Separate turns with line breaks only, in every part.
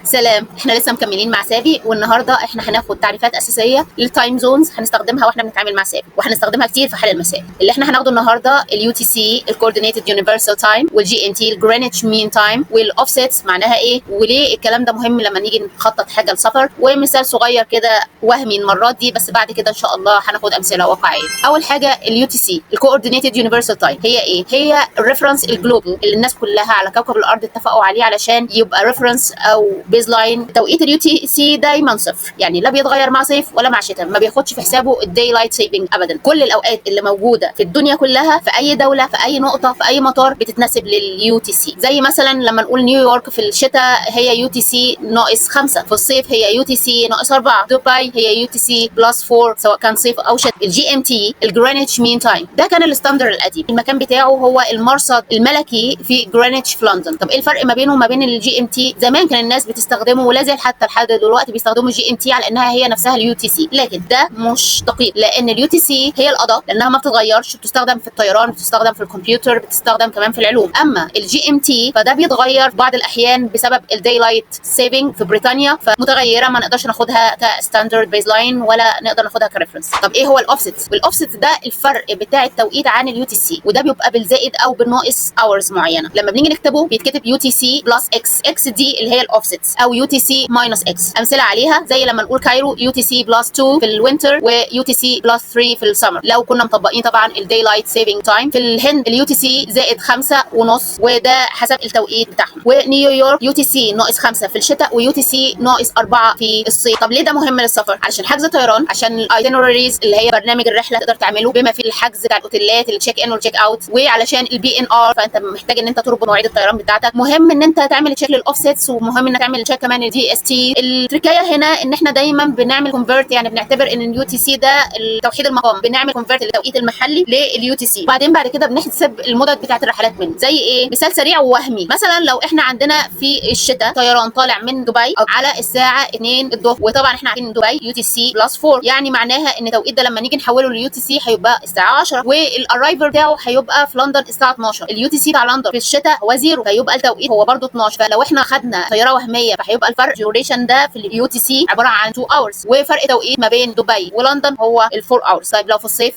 سلام، احنا لسه مكملين مع سابي، والنهارده احنا هناخد تعريفات اساسيه للتايم زونز هنستخدمها واحنا بنتعامل مع سابي، وهنستخدمها كتير في حل المسائل. اللي احنا هناخده النهارده اليو تي سي الكوردينيتد يونيفرسال تايم، والجي ام تي الجرينتش مين تايم، والاوفسيتس معناها ايه، وليه الكلام ده مهم لما نيجي نخطط حاجه لسفر، ومثال صغير كده وهمي المرات دي، بس بعد كده ان شاء الله هناخد امثله واقعيه. اول حاجه اليو تي سي الكوردينيتد يونيفرسال تايم هي ايه؟ هي الريفرنس الجلوبال اللي الناس كلها على كوكب الارض اتفقوا عليه علشان يبقى ريفرنس او بيز لاين. توقيت اليو تي سي دايما صفر، يعني لا بيتغير مع صيف ولا مع شتاء، ما بياخدش في حسابه الداي لايت سيفنج ابدا. كل الاوقات اللي موجوده في الدنيا كلها في اي دوله في اي نقطه في اي مطار بتتناسب لليو تي سي. زي مثلا لما نقول نيويورك في الشتاء هي يو تي سي -5، في الصيف هي يو تي سي -4، دبي هي يو تي سي +4 سواء كان صيف او شتاء. الجي ام تي الجرينتش مين تايم ده كان الستاندر القديم، المكان بتاعه هو المرصد الملكي في جرينتش في لندن. طب ايه الفرق ما بينه وما بين الجي ام تي؟ زمان كان الناس بتستخدمه ولا زال حتى لحد دلوقتي بيستخدموا الجي ام تي على انها هي نفسها اليو تي سي، لكن ده مش دقيق، لان اليو تي سي هي القضاء لانها ما بتتغيرش، بتستخدم في الطيران، بتستخدم في الكمبيوتر، بتستخدم كمان في العلوم. اما الجي ام تي فده بيتغير في بعض الاحيان بسبب الداي لايت سيفنج في بريطانيا، فمتغيره ما نقدرش ناخدها كستاندرد بيز لاين ولا نقدر ناخدها كريفرنس. طب ايه هو الاوفست؟ والاوفست ده الفرق بتاع التوقيت عن اليو تي سي، وده بيبقى بالزائد او بالناقص اورز معينه. لما بنيجي نكتبه بيتكتب يو تي سي بلس اكس، اكس دي اللي هي الاوفست، او يو تي سي ماينس اكس. امثله عليها زي لما نقول كايرو يو تي سي بلس 2 في الوينتر، ويو تي سي بلس 3 في السمر، لو كنا مطبقين طبعا الداي لايت سيفنج تايم. في الهند اليو تي سي زائد 5.5، وده حسب التوقيت بتاعهم. ونيويورك يو تي سي -5 في الشتاء، ويو تي سي -4 في الصيف. طب ليه ده مهم للسفر؟ علشان حجز طيران، عشان الايتينريز اللي هي برنامج الرحله تقدر تعمله بما فيه الحجز بتاع الاوتيلات التشيك ان والتشيك اوت، وعلشان البي ان ار فانت محتاج ان انت تربط مواعيد الطيران بتاعتك. مهم ان انت تعمل تشيك للاوفسيتس، ومهم انك تعمل تشيك كمان الدي اس تي. التركايه هنا ان احنا دايما بنعمل كونفرت، يعني بنعتبر ان اليو تي سي ده توحيد المقام، بنعمل كونفرت للتوقيت المحلي لليو تي سي، وبعدين بعد كده بنحسب المدد بتاعت الرحلات منه. زي ايه؟ مثال سريع ووهمي، مثلا لو احنا عندنا في الشتاء طيران طالع من دبي على الساعه 2 الظهر، وطبعا احنا عارفين ان دبي يو تي سي +4، يعني معناها ان التوقيت ده لما نيجي نحوله لليو تي سي هيبقى الساعه 10، والارايفر بتاعه هيبقى في لندن الساعه 12. اليو تي سي بتاع لندن في الشتاء هو 0، فيبقى التوقيت هو برده 12. فلو احنا خدنا طياره وهميه فهيبقى الفرق ديوريشن ده في اليو تي سي عباره عن 2 اورز، وفرق توقيت ما بين دبي ولندن هو ال 4 اورز. طيب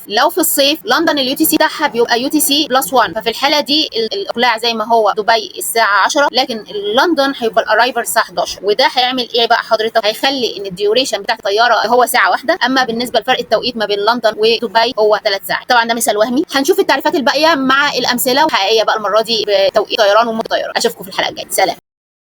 لو في الصيف لندن اليو تي سي بتاعها بيبقى يو تي سي +1، ففي الحاله دي الاقلاع زي ما هو دبي الساعه 10، لكن لندن هيبقى الارايفر الساعه 11. وده هيعمل ايه بقى حضرتك؟ هيخلي ان الديوريشن بتاع الطياره هو ساعه واحده، اما بالنسبه لفرق التوقيت ما بين لندن ودبي هو 3 ساعات. طبعا ده مثال وهمي، هنشوف التعريفات الباقيه مع الامثله الحقيقيه بقى المره دي بتوقيت طيران ومده طيران. اشوفكم في الحلقه الجايه، سلام.